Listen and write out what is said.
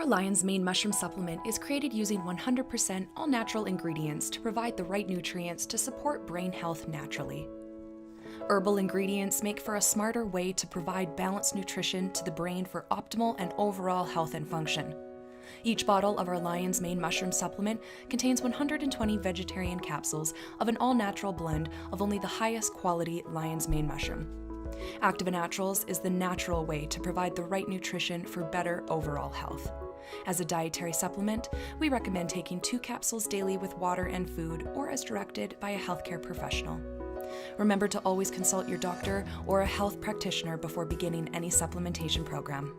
Our Lion's Mane mushroom supplement is created using 100% all-natural ingredients to provide the right nutrients to support brain health naturally. Herbal ingredients make for a smarter way to provide balanced nutrition to the brain for optimal and overall health and function. Each bottle of our Lion's Mane mushroom supplement contains 120 vegetarian capsules of an all-natural blend of only the highest quality Lion's Mane mushroom. Activa Naturals is the natural way to provide the right nutrition for better overall health. As a dietary supplement, we recommend taking 2 capsules daily with water and food or as directed by a healthcare professional. Remember to always consult your doctor or a health practitioner before beginning any supplementation program.